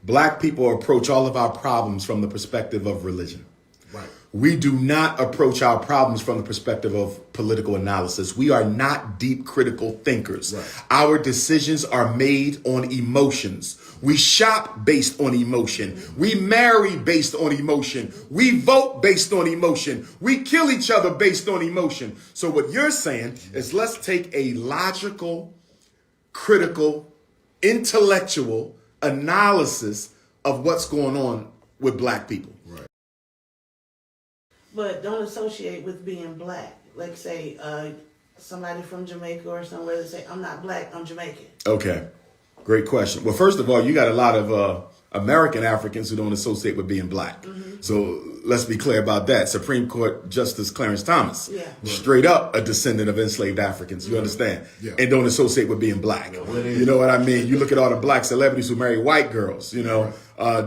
Black people approach all of our problems from the perspective of religion. Right. We do not approach our problems from the perspective of political analysis. We are not deep critical thinkers. Right. Our decisions are made on emotions. We shop based on emotion. We marry based on emotion. We vote based on emotion. We kill each other based on emotion. So what you're saying is let's take a logical, critical, intellectual analysis of what's going on with black people. Right. But don't associate with being black. Like say somebody from Jamaica or somewhere that say, I'm not black, I'm Jamaican. Okay. Great question. Well, first of all, you got a lot of American Africans who don't associate with being black. Mm-hmm. So let's be clear about that. Supreme Court Justice Clarence Thomas, straight up a descendant of enslaved Africans, you understand? Yeah. And don't associate with being black. You know what I mean? You look at all the black celebrities who marry white girls, you know,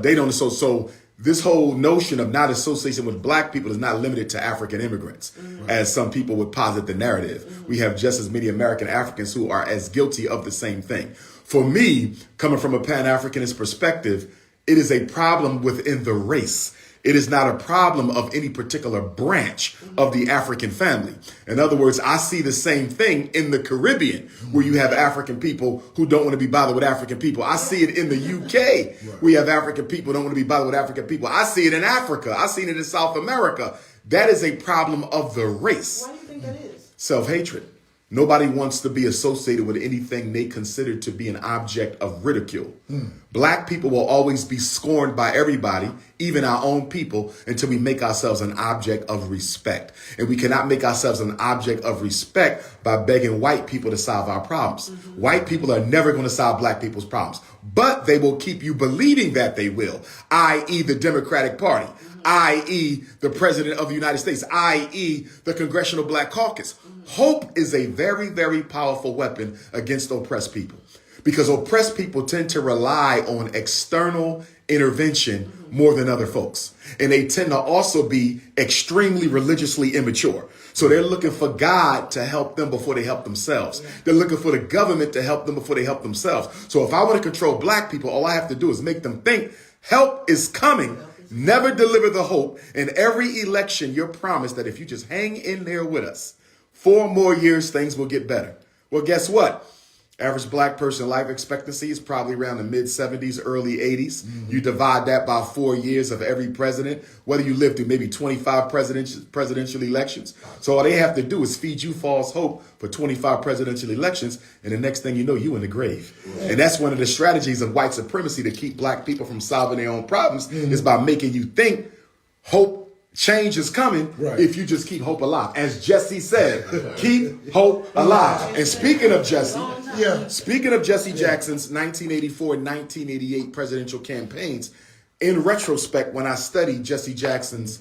they don't associate. So this whole notion of not association with black people is not limited to African immigrants, as some people would posit the narrative. We have just as many American Africans who are as guilty of the same thing. For me, coming from a Pan-Africanist perspective, it is a problem within the race. It is not a problem of any particular branch of the African family. In other words, I see the same thing in the Caribbean, where you have African people who don't want to be bothered with African people. I see it in the UK. We have African people who don't want to be bothered with African people. I see it in Africa. I see it in South America. That is a problem of the race. Why do you think that is? Self-hatred. Nobody wants to be associated with anything they consider to be an object of ridicule. Black people will always be scorned by everybody, even our own people, until we make ourselves an object of respect. And we cannot make ourselves an object of respect by begging white people to solve our problems. White people are never going to solve black people's problems, but they will keep you believing that they will, i.e. the Democratic Party, i.e. the President of the United States, i.e. the Congressional Black Caucus. Hope is a very, very powerful weapon against oppressed people, because oppressed people tend to rely on external intervention more than other folks. And they tend to also be extremely religiously immature. So they're looking for God to help them before they help themselves. They're looking for the government to help them before they help themselves. So if I want to control black people, all I have to do is make them think help is coming. Never deliver the hope. In every election, you're promised that if you just hang in there with us, 4 more years, things will get better. Well, guess what? Average black person life expectancy is probably around the mid 70s, early 80s. You divide that by 4 years of every president, whether you live through maybe 25 presidential elections. So all they have to do is feed you false hope for 25 presidential elections. And the next thing you know, you in the grave. And that's one of the strategies of white supremacy to keep black people from solving their own problems is by making you think hope change is coming if you just keep hope alive. As Jesse said, keep hope alive. And speaking of Jesse, speaking of Jesse Jackson's 1984 and 1988 presidential campaigns, in retrospect, when I studied Jesse Jackson's,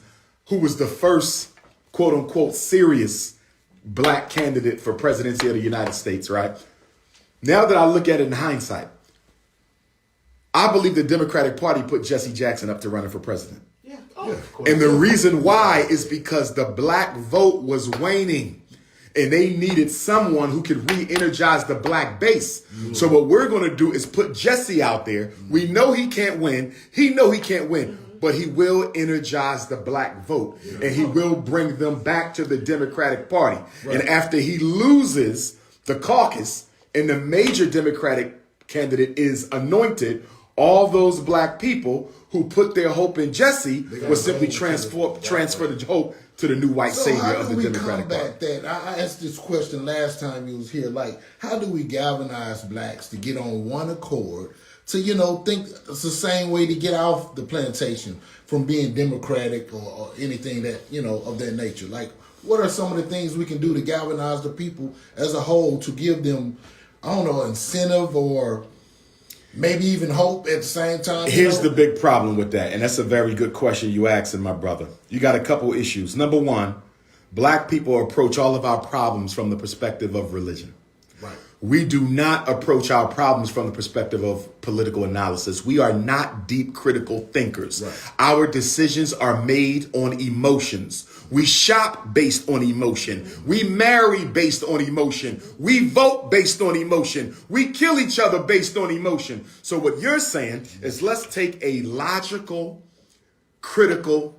who was the first quote unquote serious black candidate for presidency of the United States, right? Now that I look at it in hindsight, I believe the Democratic Party put Jesse Jackson up to running for president. And the reason why is because the black vote was waning and they needed someone who could re-energize the black base. So what we're going to do is put Jesse out there. We know he can't win. He know he can't win, but he will energize the black vote and he will bring them back to the Democratic Party. And after he loses the caucus and the major Democratic candidate is anointed, all those black people who put their hope in Jesse will simply transfer the hope to the new white savior of the Democratic Party. So how do we combat that? I asked this question last time you was here. Like, how do we galvanize blacks to get on one accord to, think it's the same way to get off the plantation from being democratic or anything that, of that nature? Like, what are some of the things we can do to galvanize the people as a whole to give them, incentive or maybe even hope at the same time? Here's the big problem with that, and that's a very good question you asked, my brother. You got a couple issues. Number one, black people approach all of our problems from the perspective of religion. we do not approach our problems from the perspective of political analysis. We are not deep critical thinkers. Right. Our decisions are made on emotions. We shop based on emotion. We marry based on emotion. We vote based on emotion. We kill each other based on emotion. So what you're saying is let's take a logical, critical,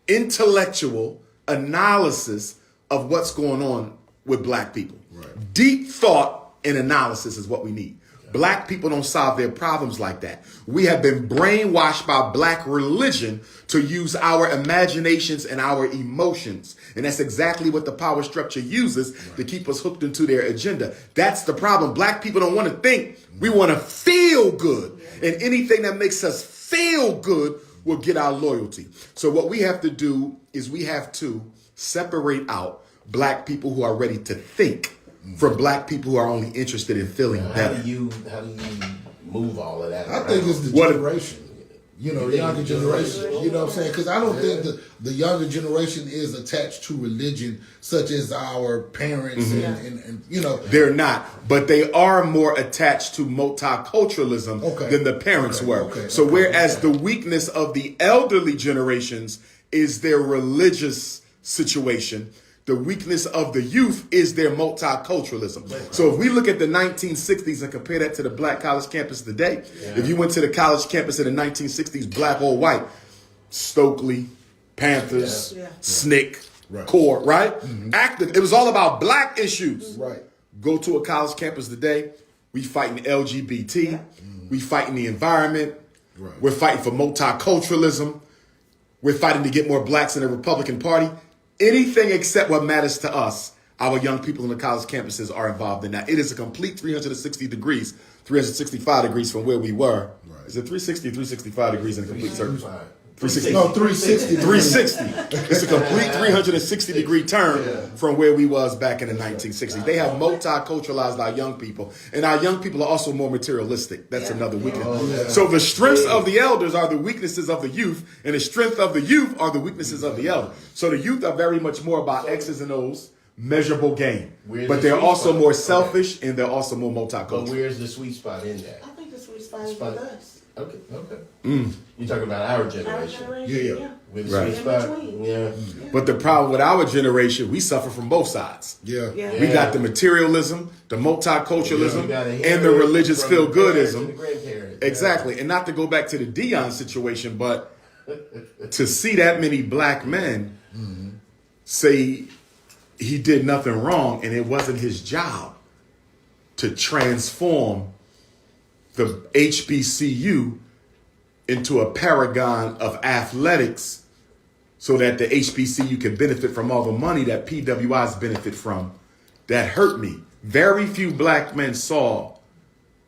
intellectual analysis of what's going on with black people. Right. Deep thought and analysis is what we need. Black people don't solve their problems like that. We have been brainwashed by black religion to use our imaginations and our emotions. And that's exactly what the power structure uses to keep us hooked into their agenda. That's the problem. Black people don't want to think. We want to feel good. And anything that makes us feel good will get our loyalty. So what we have to do is we have to separate out black people who are ready to think from black people who are only interested in feeling better. How do you move all of that I around? think it's the generation. You know, the younger generation. You know what I'm saying? Because I don't think the younger generation is attached to religion such as our parents and you know. They're not, but they are more attached to multiculturalism than the parents were. So whereas the weakness of the elderly generations is their religious situation, the weakness of the youth is their multiculturalism. So if we look at the 1960s and compare that to the black college campus today, if you went to the college campus in the 1960s, black or white, Stokely, Panthers, SNCC, CORE, right? Active. It was all about black issues. Right. Go to a college campus today, we fighting LGBT, we fighting the environment, we're fighting for multiculturalism, we're fighting to get more blacks in the Republican Party. Anything except what matters to us, our young people in the college campuses are involved in that. It is a complete 365 degrees from where we were. Right. Is it 360, 365 degrees in a complete circle? 360. No, 360. 360. It's a complete 360 degree turn from where we was back in the 1960s. They have multiculturalized our young people, and our young people are also more materialistic. That's another weakness. So the strengths of the elders are the weaknesses of the youth, and the strength of the youth are the weaknesses of the elder. So the youth are very much more about X's and O's, measurable gain. But they're also more selfish, and they're also more multicultural. But where's the sweet spot in that? I think the sweet spot is with us. Okay. You're talking about our generation. Yeah. With the sweet spot. Yeah. But the problem with our generation, we suffer from both sides. We got the materialism, the multiculturalism, and the religious feel-goodism. Exactly. And not to go back to the Dion situation, but to see that many black men say he did nothing wrong and it wasn't his job to transform the HBCU into a paragon of athletics so that the HBCU can benefit from all the money that PWIs benefit from. That hurt me. Very few black men saw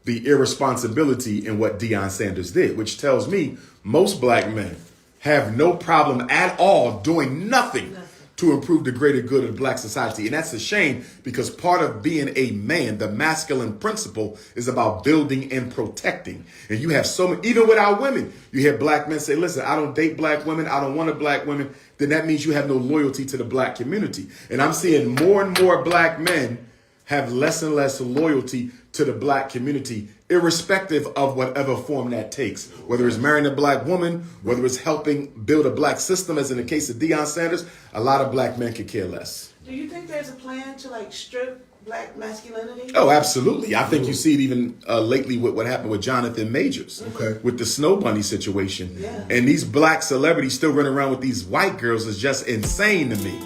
the irresponsibility in what Deion Sanders did, which tells me most black men have no problem at all doing nothing to improve the greater good of black society. And that's a shame, because part of being a man, the masculine principle, is about building and protecting. And you have so many, even with our women, you hear black men say, listen, I don't date black women, I don't want a black woman. Then that means you have no loyalty to the black community. And I'm seeing more and more black men have less and less loyalty to the black community, irrespective of whatever form that takes. Whether it's marrying a black woman, whether it's helping build a black system, as in the case of Deion Sanders, a lot of black men could care less. Do you think there's a plan to strip black masculinity? Oh, absolutely. I think you see it even lately with what happened with Jonathan Majors, with the Snow Bunny situation. And these black celebrities still running around with these white girls is just insane to me.